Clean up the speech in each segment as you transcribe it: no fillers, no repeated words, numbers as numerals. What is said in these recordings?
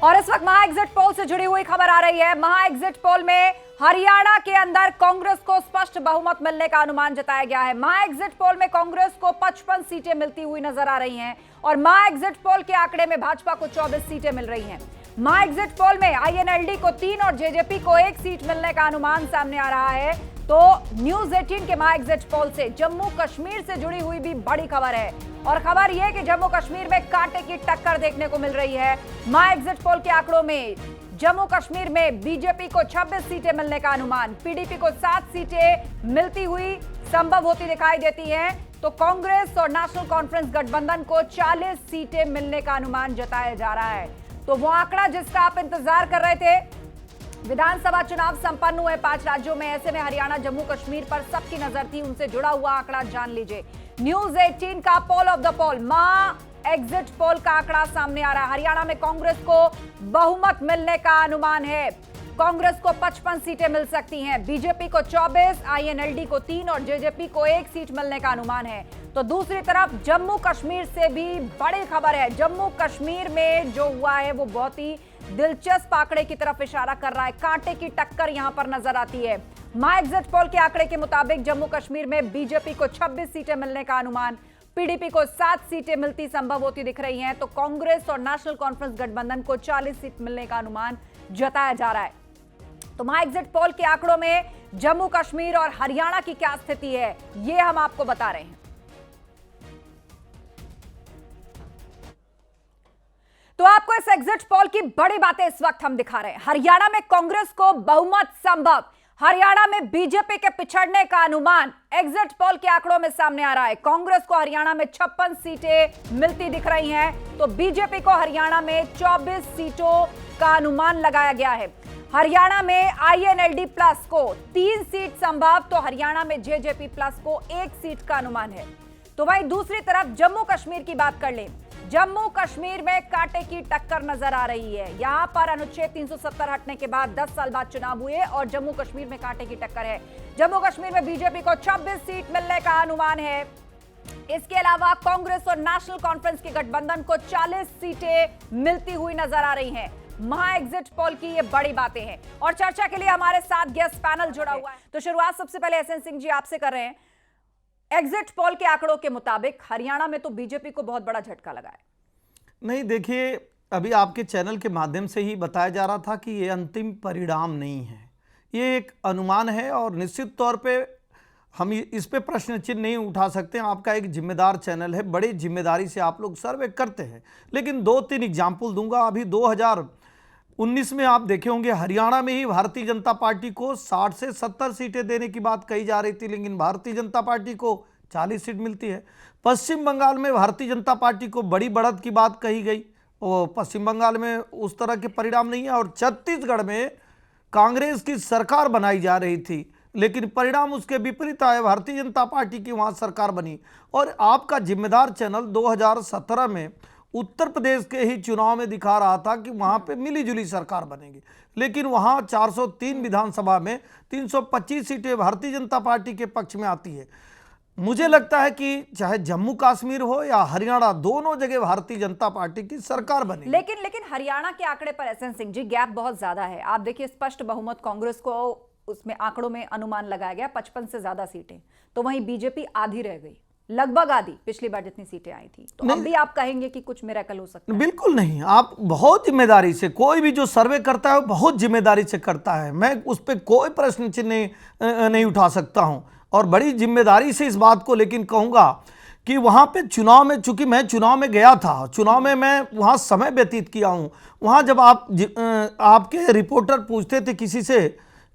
और इस वक्त महा एग्जिट पोल से जुड़ी हुई खबर आ रही है। महा एग्जिट पोल में हरियाणा के अंदर कांग्रेस को स्पष्ट बहुमत मिलने का अनुमान जताया गया है। महा एग्जिट पोल में कांग्रेस को 55 सीटें मिलती हुई नजर आ रही हैं और महा एग्जिट पोल के आंकड़े में भाजपा को 24 सीटें मिल रही हैं। महा एग्जिट पोल में आईएनएलडी को 3 और जेजेपी को 1 सीट मिलने का अनुमान सामने आ रहा है। तो न्यूज 18 के महा एग्जिट पोल से जम्मू कश्मीर से जुड़ी हुई भी बड़ी खबर है और खबर यह कि जम्मू कश्मीर में कांटे की टक्कर देखने को मिल रही है। महा एग्जिट पोल के आंकड़ों में जम्मू कश्मीर में बीजेपी को 26 सीटें मिलने का अनुमान, पीडीपी को 7 सीटें मिलती हुई संभव होती दिखाई देती हैं, तो कांग्रेस और नेशनल कॉन्फ्रेंस गठबंधन को 40 सीटें मिलने का अनुमान जताया जा रहा है। तो वो आंकड़ा जिसका आप इंतजार कर रहे थे, विधानसभा चुनाव संपन्न हुए 5 राज्यों में, ऐसे में हरियाणा जम्मू कश्मीर पर सबकी नजर थी, उनसे जुड़ा हुआ आंकड़ा जान लीजिए। न्यूज 18 का पोल ऑफ द पोल, महा एग्जिट पोल का आंकड़ा सामने आ रहा है। हरियाणा में कांग्रेस को बहुमत मिलने का अनुमान है। कांग्रेस को 55 सीटें मिल सकती हैं, बीजेपी को 24, आईएनएलडी को 3 और जेजेपी को 1 सीट मिलने का अनुमान है। तो दूसरी तरफ जम्मू कश्मीर से भी बड़ी खबर है। जम्मू कश्मीर में जो हुआ है वो बहुत ही दिलचस्प आंकड़े की तरफ इशारा कर रहा है। कांटे की टक्कर यहां पर नजर आती है। महा एग्जिट पोल के आंकड़े के मुताबिक जम्मू कश्मीर में बीजेपी को 26 सीटें मिलने का अनुमान, पीडीपी को 7 सीटें मिलती संभव होती दिख रही हैं, तो कांग्रेस और नेशनल कॉन्फ्रेंस गठबंधन को 40 सीट मिलने का अनुमान जताया जा रहा है। तो महा एग्जिट पोल के आंकड़ों में जम्मू कश्मीर और हरियाणा की क्या स्थिति है, यह हम आपको बता रहे हैं। तो आपको इस एग्जिट पोल की बड़ी बातें इस वक्त हम दिखा रहे हैं। हरियाणा में कांग्रेस को बहुमत संभव, हरियाणा में बीजेपी के पिछड़ने का अनुमान एग्जिट पोल के आंकड़ों में सामने आ रहा है। कांग्रेस को हरियाणा में 56 सीटें मिलती दिख रही हैं, तो बीजेपी को हरियाणा में 24 सीटों का अनुमान लगाया गया है। हरियाणा में आईएनएलडी प्लस को 3 सीट संभव, तो हरियाणा में जेजेपी प्लस को 1 सीट का अनुमान है। तो वहीं दूसरी तरफ जम्मू कश्मीर की बात कर लें, जम्मू कश्मीर में कांटे की टक्कर नजर आ रही है। यहां पर अनुच्छेद 370 हटने के बाद 10 साल बाद चुनाव हुए और जम्मू कश्मीर में कांटे की टक्कर है। जम्मू कश्मीर में बीजेपी को 26 सीट मिलने का अनुमान है। इसके अलावा कांग्रेस और नेशनल कॉन्फ्रेंस के गठबंधन को 40 सीटें मिलती हुई नजर आ रही हैं। महा एग्जिट पोल की ये बड़ी बातें हैं और चर्चा के लिए हमारे साथ गेस्ट पैनल जुड़ा हुआ है। तो शुरुआत सबसे पहले एसएन सिंह जी आपसे कर रहे हैं। एग्जिट पोल के आंकड़ों के मुताबिक हरियाणा में तो बीजेपी को बहुत बड़ा झटका लगा है। नहीं, देखिए, अभी आपके चैनल के माध्यम से ही बताया जा रहा था कि ये अंतिम परिणाम नहीं है, ये एक अनुमान है और निश्चित तौर पे हम इस पे प्रश्न चिन्ह नहीं उठा सकते। आपका एक जिम्मेदार चैनल है, बड़ी जिम्मेदारी से आप लोग सर्वे करते हैं। लेकिन 2-3 एग्जाम्पल दूंगा। अभी 2019 में आप देखे होंगे हरियाणा में ही भारतीय जनता पार्टी को 60 से 70 सीटें देने की बात कही जा रही थी, लेकिन भारतीय जनता पार्टी को 40 सीट मिलती है। पश्चिम बंगाल में भारतीय जनता पार्टी को बड़ी बढ़त की बात कही गई और पश्चिम बंगाल में उस तरह के परिणाम नहीं है। और छत्तीसगढ़ में कांग्रेस की सरकार बनाई जा रही थी, लेकिन परिणाम उसके विपरीत आए, भारतीय जनता पार्टी की वहाँ सरकार बनी। और आपका जिम्मेदार चैनल 2017 में उत्तर प्रदेश के ही चुनाव में दिखा रहा था कि वहाँ पे मिलीजुली सरकार बनेगी, लेकिन वहाँ 403 विधानसभा में 325 सीटें भारतीय जनता पार्टी के पक्ष में आती है। मुझे लगता है कि चाहे जम्मू कश्मीर हो या हरियाणा, दोनों जगह भारतीय जनता पार्टी की सरकार बनी। लेकिन हरियाणा के आंकड़े पर एसएन सिंह जी गैप बहुत ज्यादा है। आप देखिए, स्पष्ट बहुमत कांग्रेस को उसमें आंकड़ों में अनुमान लगाया गया 55 से ज्यादा सीटें, तो वहीं बीजेपी आधी रह गई, लगभग आधी। पिछली बार जितनी सीटें आई थी, तो अब भी आप कहेंगे कि कुछ मिरेकल हो सकता है? बिल्कुल नहीं। आप बहुत जिम्मेदारी से, कोई भी जो सर्वे करता है वो बहुत जिम्मेदारी से करता है, मैं उस पर कोई प्रश्न चिन्ह नहीं उठा सकता हूं और बड़ी जिम्मेदारी से इस बात को लेकिन कहूंगा कि वहां पे चुनाव में, चूंकि मैं चुनाव में गया था, चुनाव में मैं वहां समय व्यतीत किया हूं, वहां जब आपके रिपोर्टर पूछते थे किसी से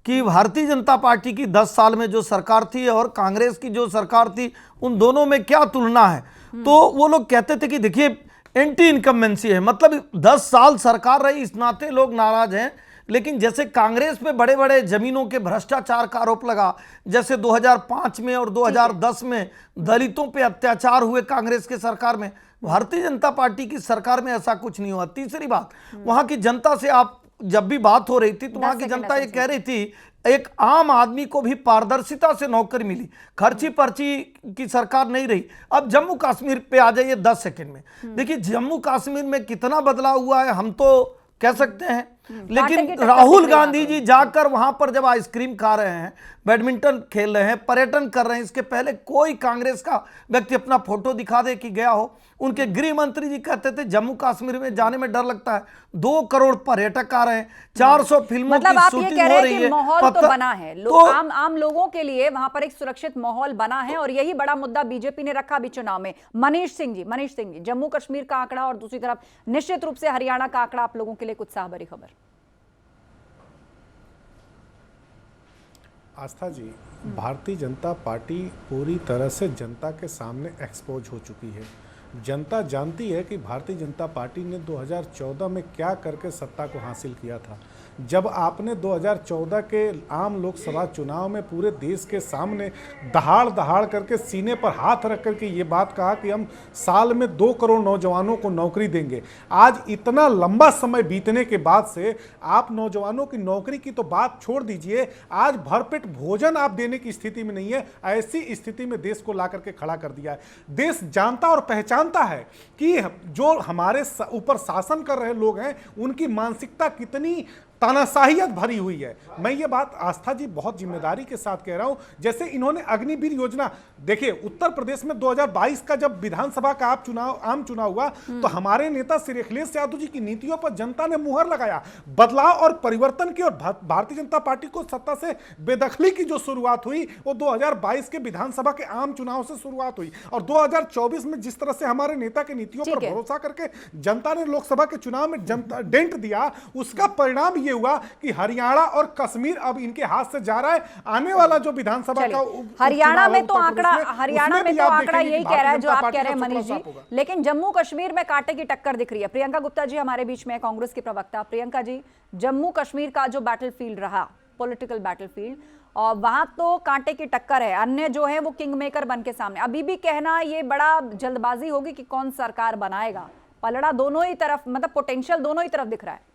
कि भारतीय जनता पार्टी की 10 साल में जो सरकार थी और कांग्रेस की जो सरकार थी, उन दोनों में क्या तुलना है, तो वो लोग कहते थे कि देखिए एंटी इनकम्बेंसी है, मतलब 10 साल सरकार रही, इस नाते लोग नाराज हैं। लेकिन जैसे कांग्रेस पे बड़े बड़े जमीनों के भ्रष्टाचार का आरोप लगा, जैसे 2005 में और 2010 में दलितों पे अत्याचार हुए कांग्रेस के सरकार में, भारतीय जनता पार्टी की सरकार में ऐसा कुछ नहीं हुआ। तीसरी बात, वहां की जनता से आप जब भी बात हो रही थी तो वहां की जनता ये कह रही थी, एक आम आदमी को भी पारदर्शिता से नौकरी मिली, खर्ची पर्ची की सरकार नहीं रही। अब जम्मू कश्मीर पे आ जाइए 10 सेकंड में। देखिए जम्मू कश्मीर में कितना बदलाव हुआ है हम तो कह सकते हैं। कांटे की लेकिन टक्कर राहुल दिख रही है गांधी यहाँ जी जाकर वहां पर जब आइसक्रीम खा रहे हैं, बैडमिंटन खेल रहे हैं, पर्यटन कर रहे हैं, इसके पहले कोई कांग्रेस का व्यक्ति अपना फोटो दिखा दे कि गया हो। उनके गृह मंत्री जी कहते थे जम्मू कश्मीर में जाने में डर लगता है। 2 करोड़ पर्यटक आ रहे हैं, 400 फिल्मों मतलब की आप ये शूटिंग कह हो रहे हैं रही कि है। माहौल तो बना है, तो आम लोगों के लिए वहां पर एक सुरक्षित माहौल बना है, और यही बड़ा मुद्दा बीजेपी ने रखा अभी चुनाव में। मनीष सिंह जी, जम्मू कश्मीर का आंकड़ा और दूसरी तरफ निश्चित रूप से हरियाणा का आंकड़ा आप लोगों के लिए कुछ उत्साह भरी खबर। आस्था जी, भारतीय जनता पार्टी पूरी तरह से जनता के सामने एक्सपोज हो चुकी है। जनता जानती है कि भारतीय जनता पार्टी ने 2014 में क्या करके सत्ता को हासिल किया था। जब आपने 2014 के आम लोकसभा चुनाव में पूरे देश के सामने दहाड़ दहाड़ करके सीने पर हाथ रख करके ये बात कहा कि हम साल में 2 करोड़ नौजवानों को नौकरी देंगे, आज इतना लंबा समय बीतने के बाद से आप नौजवानों की नौकरी की तो बात छोड़ दीजिए, आज भरपेट भोजन आप देने की स्थिति में नहीं है। ऐसी स्थिति में देश को ला करके खड़ा कर दिया है। देश जानता और पहचानता है कि जो हमारे ऊपर शासन कर रहे लोग हैं उनकी मानसिकता कितनी तानाशाहियत भरी हुई है। मैं ये बात आस्था जी बहुत जिम्मेदारी के साथ कह रहा हूं। जैसे इन्होंने अग्निवीर योजना, देखिए उत्तर प्रदेश में 2022 का जब विधानसभा का आम चुनाव हुआ तो हमारे नेता श्री अखिलेश यादव जी की नीतियों पर जनता ने मुहर लगाया। बदलाव और परिवर्तन की और भारतीय जनता पार्टी को सत्ता से बेदखली की जो शुरुआत हुई वो 2022 के विधानसभा के आम चुनाव से शुरुआत हुई, और 2024 में जिस तरह से हमारे नेता के नीतियों पर भरोसा करके जनता ने लोकसभा के चुनाव में डेंट दिया, उसका परिणाम ये हुआ कि हरियाणा और कश्मीर अब इनके हाथ से जा रहा है। आने वाला जो विधानसभा का हरियाणा में तो आंकड़ा यही कह रहा है जो आप कह रहे हैं मनीष जी, लेकिन जम्मू कश्मीर में कांटे की टक्कर दिख रही है। प्रियंका गुप्ता जी हमारे बीच में, कांग्रेस की प्रवक्ता। प्रियंका जी, जम्मू कश्मीर का जो बैटलफील्ड रहा, पॉलिटिकल बैटलफील्ड, और वहां तो कांटे की टक्कर है, अन्य जो है वो किंग मेकर बन के सामने। अभी भी कहना ये बड़ा जल्दबाजी होगी कि कौन सरकार बनाएगा, पलड़ा दोनों ही तरफ, मतलब पोटेंशियल दोनों ही तरफ दिख रहा है।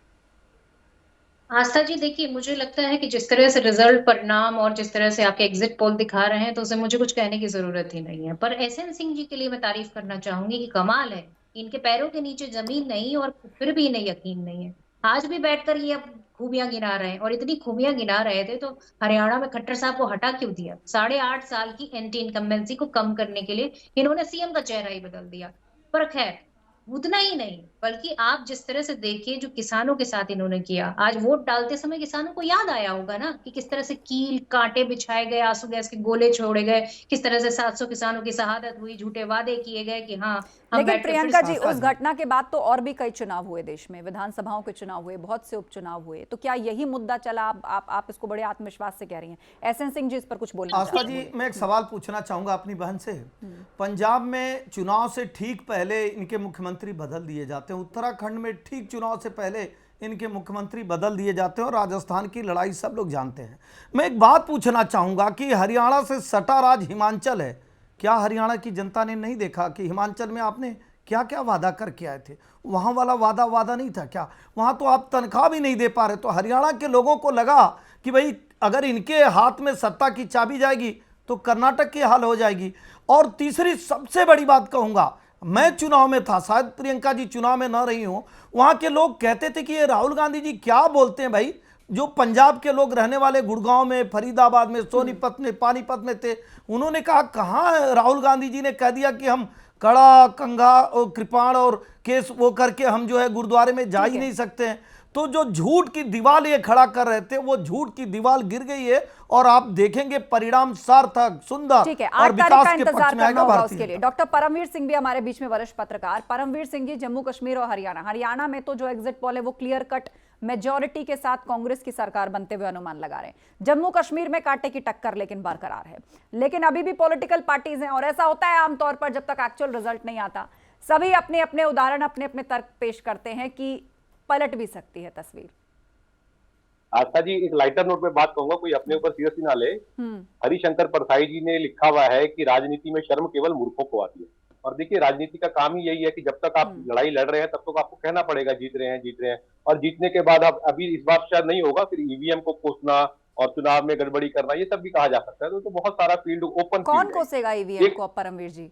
आस्था जी, देखिए मुझे लगता है कि जिस तरह से रिजल्ट, परिणाम और जिस तरह से आपके एग्जिट पोल दिखा रहे हैं तो उसे मुझे कुछ कहने की जरूरत ही नहीं है। पर एसएन सिंह जी के लिए मैं तारीफ करना चाहूंगी कि कमाल है, इनके पैरों के नीचे जमीन नहीं और फिर भी इन्हें यकीन नहीं है। आज भी बैठकर ये अब खूबियां गिना रहे हैं, और इतनी खूबियां गिना रहे थे तो हरियाणा में खट्टर साहब को हटा क्यों दिया? 8.5 साल की एंटी इनकम्बेंसी को कम करने के लिए इन्होंने सीएम का चेहरा ही बदल दिया। पर खैर, उतना ही नहीं, बल्कि आप जिस तरह से देखिए जो किसानों के साथ इन्होंने किया, आज वोट डालते समय किसानों को याद आया होगा ना कि किस तरह से कील कांटे बिछाए गए, आंसू गैस के गोले छोड़े गए, किस तरह से 700 किसानों की शहादत हुई, झूठे वादे किए गए कि हाँ हम। लेकिन प्रियंका जी, उस घटना के बाद तो और भी कई चुनाव हुए देश में, विधानसभाओं के चुनाव हुए, बहुत से उपचुनाव हुए, तो क्या यही मुद्दा चला? आप इसको बड़े आत्मविश्वास से कह रही हैं। एसएन सिंह जी इस पर कुछ बोलना आस्था जी, मैं एक सवाल पूछना चाहूंगा अपनी बहन से। पंजाब में चुनाव से ठीक पहले इनके मुख्यमंत्री बदल दिए जाते हैं, उत्तराखंड में ठीक चुनाव से पहले इनके मुख्यमंत्री बदल दिए जाते हैं, और राजस्थान की लड़ाई सब लोग जानते हैं। मैं एक बात पूछना चाहूंगा कि हरियाणा से सटा राज्य हिमाचल है, क्या हरियाणा की जनता ने नहीं देखा कि हिमाचल में आपने क्या क्या वादा करके आए थे? वहां वाला वादा नहीं था क्या? वहां तो आप तनख्वाह भी नहीं दे पा रहे। तो हरियाणा के लोगों को लगा कि भाई अगर इनके हाथ में सत्ता की चाबी जाएगी तो कर्नाटक की हाल हो जाएगी। और तीसरी सबसे बड़ी बात कहूंगा, मैं चुनाव में था, शायद प्रियंका जी चुनाव में ना रही हो, वहां के लोग कहते थे कि ये राहुल गांधी जी क्या बोलते हैं भाई। जो पंजाब के लोग रहने वाले गुड़गांव में, फरीदाबाद में, सोनीपत में, पानीपत में थे, उन्होंने कहा कहाँ राहुल गांधी जी ने कह दिया कि हम कड़ा, कंघा और कृपाण और केस वो करके हम जो है गुरुद्वारे में जा ही नहीं सकते हैं। तो जो झूठ की दीवार ये खड़ा कर रहे थे, वो झूठ की दीवार गिर गई है, और आप देखेंगे परिणाम सार्थक, सुंदर और विकास के पक्ष में आएगा भारतीय। उसके लिए डॉक्टर परमवीर सिंह भी हमारे बीच में, वरिष्ठ पत्रकार। परमवीर सिंह जी, जम्मू कश्मीर और हरियाणा में तो जो एग्जिट पोल है वो क्लियर कट मेजॉरिटी के साथ कांग्रेस की सरकार बनते हुए अनुमान लगा रहे हैं। जम्मू कश्मीर में कांटे की टक्कर लेकिन बरकरार है, लेकिन अभी भी पॉलिटिकल पार्टीज हैं, और ऐसा होता है आमतौर पर जब तक एक्चुअल रिजल्ट नहीं आता, सभी अपने अपने उदाहरण, अपने अपने तर्क पेश करते हैं कि पलट भी सकती है तस्वीर। आस्था जी, एक लाइटर नोट में बात कहूंगा, कोई अपने ऊपर सीरियसली ना ले। हरिशंकर परसाई जी ने लिखा हुआ है कि राजनीति में शर्म केवल मूर्खों को आती है। और देखिए, राजनीति का काम ही यही है कि जब तक आप लड़ाई लड़ रहे हैं तब तक आपको कहना पड़ेगा जीत रहे हैं, और जीतने के बाद आप, अभी इस बार शायद नहीं होगा, फिर ईवीएम को कोसना और चुनाव में गड़बड़ी करना, ये सब भी कहा जा सकता है। तो बहुत सारा फील्ड ओपन। कौन कोसेगा ईवीएम को, परमवीर जी?